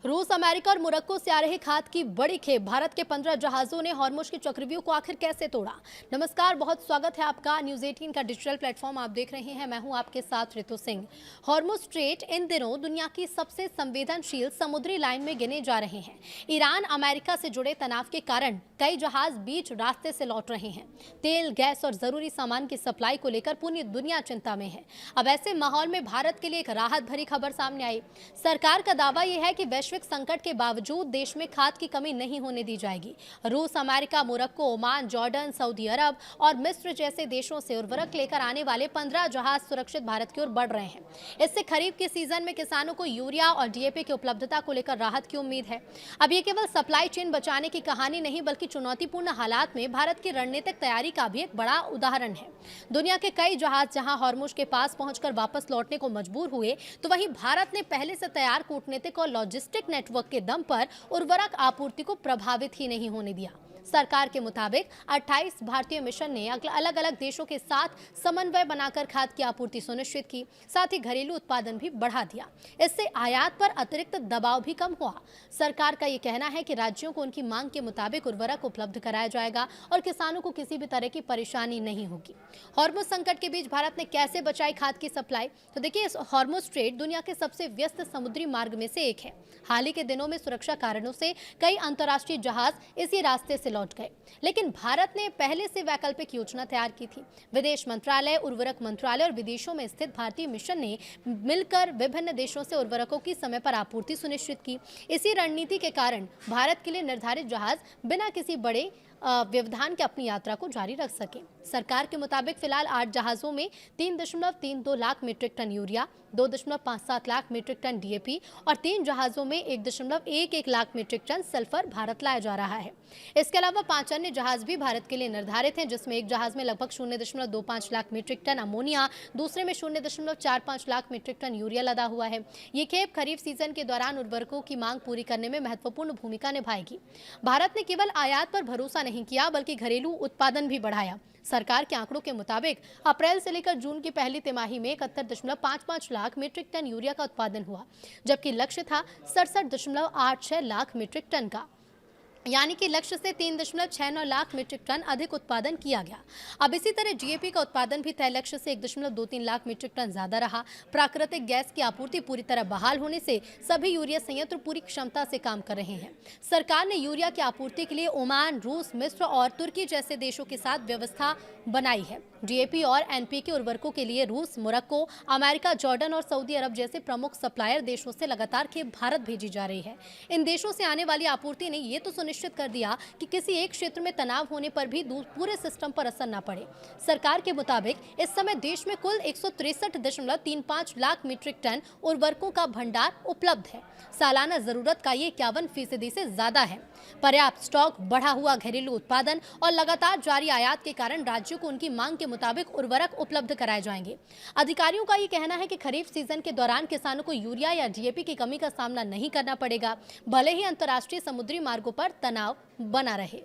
रूस, अमेरिका और मोरक्को से आ रहे खाद की बड़ी खेप। भारत के 15 जहाजों ने हॉर्मुज की चक्रव्यूह को आखिर कैसे तोड़ा। नमस्कार, बहुत स्वागत है आपका। न्यूज 18 का डिजिटल प्लेटफॉर्म आप देख रहे हैं। मैं हूं आपके साथ ऋतु सिंह। हॉर्मुज स्ट्रेट इन दिनों दुनिया की सबसे संवेदनशील समुद्री लाइन में गिने जा रहे हैं। ईरान अमेरिका से जुड़े तनाव के कारण कई जहाज बीच रास्ते से लौट रहे हैं। तेल, गैस और जरूरी सामान की सप्लाई को लेकर पूरी दुनिया चिंता में है। अब ऐसे माहौल में भारत के लिए एक राहत भरी खबर सामने आई। सरकार का दावा यह है कि वैश्विक संकट के बावजूद देश में खाद की कमी नहीं होने दी जाएगी। रूस, अमेरिका, मोरक्को, ओमान, जॉर्डन, सऊदी अरब और मिस्र जैसे देशों से उर्वरक लेकर आने वाले 15 जहाज सुरक्षित भारत की ओर बढ़ रहे हैं। इससे खरीफ के सीजन में किसानों को यूरिया और डीएपी की उपलब्धता को लेकर राहत की उम्मीद है। अब ये केवल सप्लाई चेन बचाने की कहानी नहीं, बल्कि चुनौतीपूर्ण हालात में भारत की रणनीतिक तैयारी का भी एक बड़ा उदाहरण है। दुनिया के कई जहाज जहां हॉर्मुज के पास पहुंचकर वापस लौटने को मजबूर हुए, तो वहीं भारत ने पहले से तैयार कूटनीतिक और लॉजिस्टिक नेटवर्क के दम पर उर्वरक आपूर्ति को प्रभावित ही नहीं होने दिया। सरकार के मुताबिक 28 भारतीय मिशन ने अलग अलग देशों के साथ समन्वय बनाकर खाद की आपूर्ति सुनिश्चित की, साथ ही घरेलू उत्पादन भी बढ़ा दिया। इससे आयात पर अतिरिक्त दबाव भी कम हुआ। सरकार का ये कहना है कि राज्यों को उनकी मांग के मुताबिक उर्वरक उपलब्ध कराया जाएगा और किसानों को किसी भी तरह की परेशानी नहीं होगी। हॉर्मुज संकट के बीच भारत ने कैसे बचाई खाद की सप्लाई? तो देखिए, इस हॉर्मुज स्ट्रेट दुनिया के सबसे व्यस्त समुद्री मार्ग में से एक है। हाल ही के दिनों में सुरक्षा कारणों से कई अंतर्राष्ट्रीय जहाज इसी रास्ते से लौट गए, लेकिन भारत ने पहले से वैकल्पिक योजना तैयार की थी। विदेश मंत्रालय, उर्वरक मंत्रालय और विदेशों में स्थित भारतीय मिशन ने मिलकर विभिन्न देशों से उर्वरकों की समय पर आपूर्ति सुनिश्चित की। इसी रणनीति के कारण भारत के लिए निर्धारित जहाज बिना किसी बड़े व्यवधान के अपनी यात्रा को जारी रख सके। सरकार के मुताबिक फिलहाल 8 जहाजों में 3.32 lakh metric ton urea, 2.57 lakh metric ton DAP और 3 जहाजों में 1.11 lakh metric ton sulphur Bharat लाया जा रहा है। इसके अलावा 5 अन्य जहाज भी भारत के लिए निर्धारित हैं, जिसमें एक जहाज में लगभग 0.25 लाख मीट्रिक टन अमोनिया, दूसरे में 0.45 लाख मीट्रिक टन यूरिया लदा हुआ है। ये खेप खरीफ सीजन के दौरान उर्वरकों की मांग पूरी करने में महत्वपूर्ण भूमिका निभाएगी। भारत ने केवल आयात पर भरोसा नहीं किया, बल्कि घरेलू उत्पादन भी बढ़ाया। सरकार के आंकड़ों के मुताबिक अप्रैल से लेकर जून की पहली तिमाही में 71.55 लाख मीट्रिक टन यूरिया का उत्पादन हुआ, जबकि लक्ष्य था 67.86 लाख मीट्रिक टन का। यानी कि लक्ष्य से 3.69 लाख मीट्रिक टन अधिक उत्पादन किया गया। अब इसी तरह डीएपी का उत्पादन भी तय लक्ष्य से 1.23 लाख मीट्रिक टन ज्यादा रहा। प्राकृतिक गैस की आपूर्ति पूरी तरह बहाल होने से सभी यूरिया संयंत्र पूरी क्षमता से काम कर रहे हैं। सरकार ने यूरिया की आपूर्ति के लिए ओमान, रूस, मिस्र और तुर्की जैसे देशों के साथ व्यवस्था बनाई है। डीएपी और एनपीके उर्वरकों के लिए रूस, मोरक्को, अमेरिका, जॉर्डन और सऊदी अरब जैसे प्रमुख सप्लायर देशों से लगातार खेप भारत भेजी जा रही है। इन देशों से आने वाली आपूर्ति ने ये तो सुनिश्चित कर दिया कि किसी एक क्षेत्र में तनाव होने पर भी पूरे सिस्टम पर असर न पड़े। सरकार के मुताबिक इस समय देश में कुल 163.35 लाख मीट्रिक टन उर्वरकों का भंडार उपलब्ध है। सालाना जरूरत का ये 51% से ज्यादा है। पर्याप्त स्टॉक, बढ़ा हुआ घरेलू उत्पादन और लगातार जारी आयात के कारण राज्यों को उनकी मांग के मुताबिक उर्वरक उपलब्ध कराए जाएंगे। अधिकारियों का ये कहना है कि खरीफ सीजन के दौरान किसानों को यूरिया या डीएपी की कमी का सामना नहीं करना पड़ेगा, भले ही अंतर्राष्ट्रीय समुद्री मार्गों पर तनाव बना रहे।